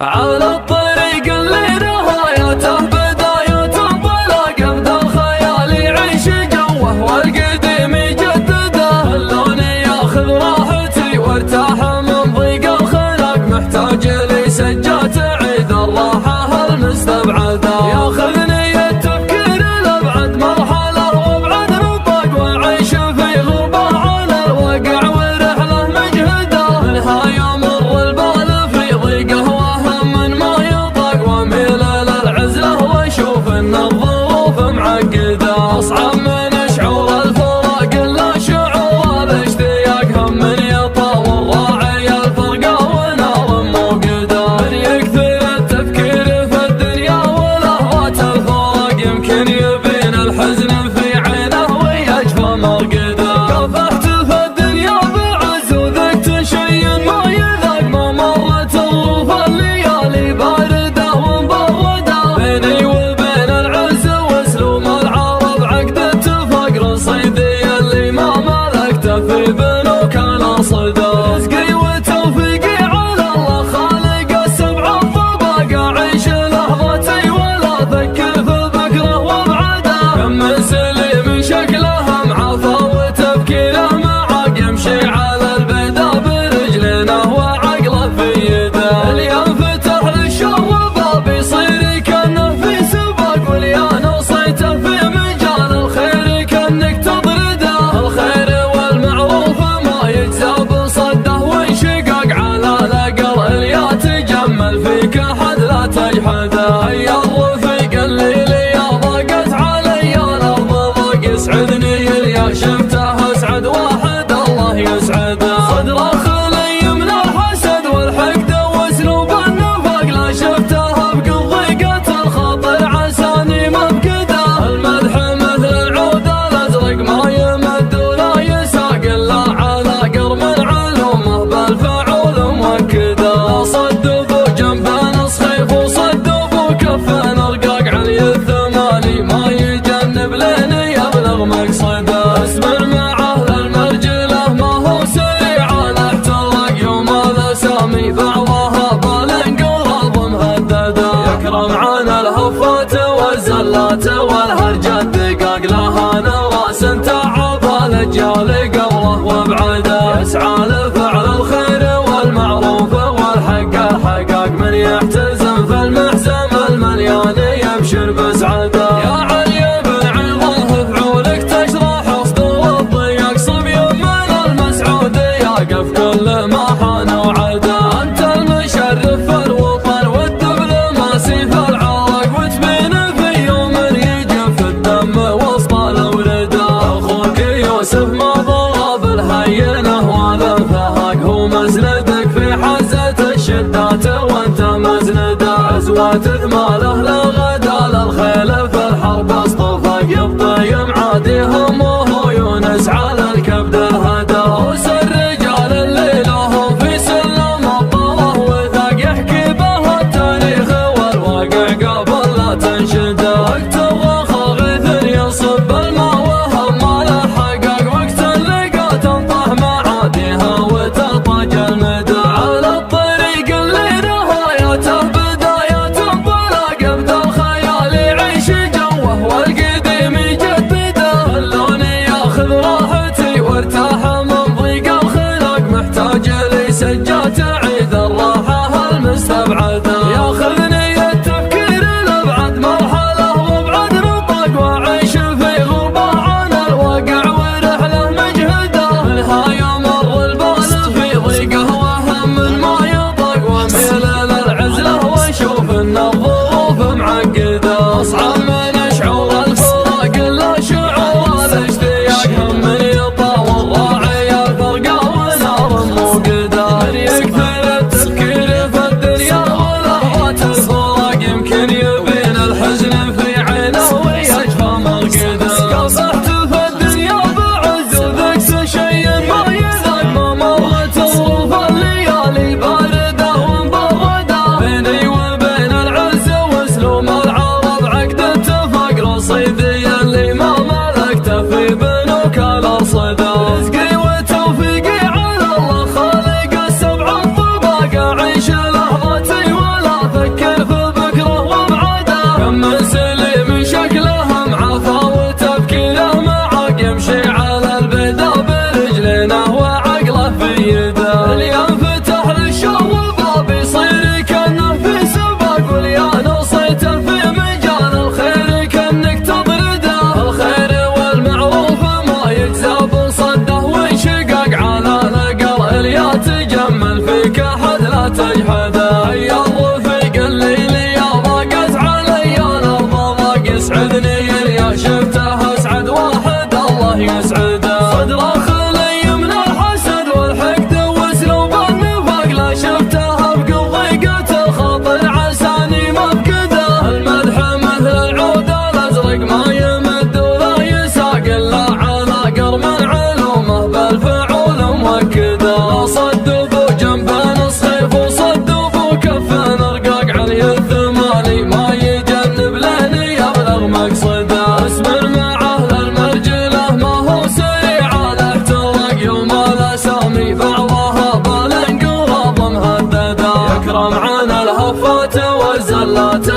على الطريق اللي نهايته بداية بلا قبض الخيال يعيش جوه والقديم يجدده، اللون ياخذ راحتي وارتاح من ضيق الخلق، محتاج لي سجات عيد الراحة المستبعدة، ياخذني التفكير لابعد مرحلة وابعد نطاق واعيش في غربة على الواقع ورحلة مجهدة، منها يمر البال في ضيقه وهم ما يطاق، واميل للعزلة واشوف ان الظروف معقدة، اصعب من شعور الفراق الا شعور الاشتياق، هم من يطاول راعي الفرقة ونار موقدة، من يكثر التفكير في الدنيا ولهوات الفراق يمكن يبين الحزن في عينه ويجفى مرقده، كافحت في الدنيا بعز وذقت شيء ما يذاق، ما مرت الظروف الليالي باردة ومبردة، بيني وبين العز واسلوم العرب عقد اتفاق، رصيدي اللي ما ملكته في بنوك الاصدى، رزقي وتوفيقي على الله خالق السبع الطبق، اعيش لحظتي ولا افكر في بكره وابعده، كم سليم شكله معافى وتفكيره معاق، يمشي على البيدا برجلينه وعقله في يده، اللي ينفتح للشر باب يصير كانه في سباق، واللي نصيته في مجال الخير كانك تطرده، الخير والمعروف ما يجزى بصده وانشقاق، على الاقل اللي تجمل فيك احد لا تجحده، هيا الرفيق اللي لي ضاقت علي الارض ضاق، يسعدني اللي شفته اسعد واحد الله يسعده، صدره خلي من الحسد والحقد واسلوب النفاق، لا شفته بقضيقة الخاطر عساني مفقده، المدح مثل العود الازرق ما يمد ولا يساق، الا على قرم علومه بالفعول موكده، صدبوا جنبه صخيف وصدبوا كفه رقاق، علي الثماني ما يجنب لين يبلغ مقصده، اسمر مع اهل المرجله ما هو سريع على احتراق، يوم الاسامي بعضها بالانقراض مهدده، يكرم عن الهفات والزلات والهرجه الدقاق، لها نراس تعب الاجيال قبله وابعده، يسعى لفعل الخير والمعروف والحق حقاق، من يحتزم في المحزم المليان يبشر بسعده، يا علي بن عظه فعولك تشرح صدور الضيق، صبي من المسعود يقف كل ما حان وعده، انت المشرف في الوطن والدبلوماسي في العراق، وتبين في يوم يجف الدم وسط الورده، اخوك يوسف ما ضرب الهينه ولا الفهاق، هو مسندك في حزه الشدات وانت مزنده، عزوة ثماله لغدا للخيل في الحرب اصطفاق، يبطي معادي همه يونس على الكبد الهدى، وس الرجال اللي لهم في سلم الطله وثاق، يحكي به التاريخ والواقع قبل لا تنشده، وقت الرخا غيث يصب الماء وهم ما له حقاق، وقت اللقا تنطح معاديها وتطاج المدى، على الطريق اللي نهايته بداية بلا ترى معانا الهفات والزلات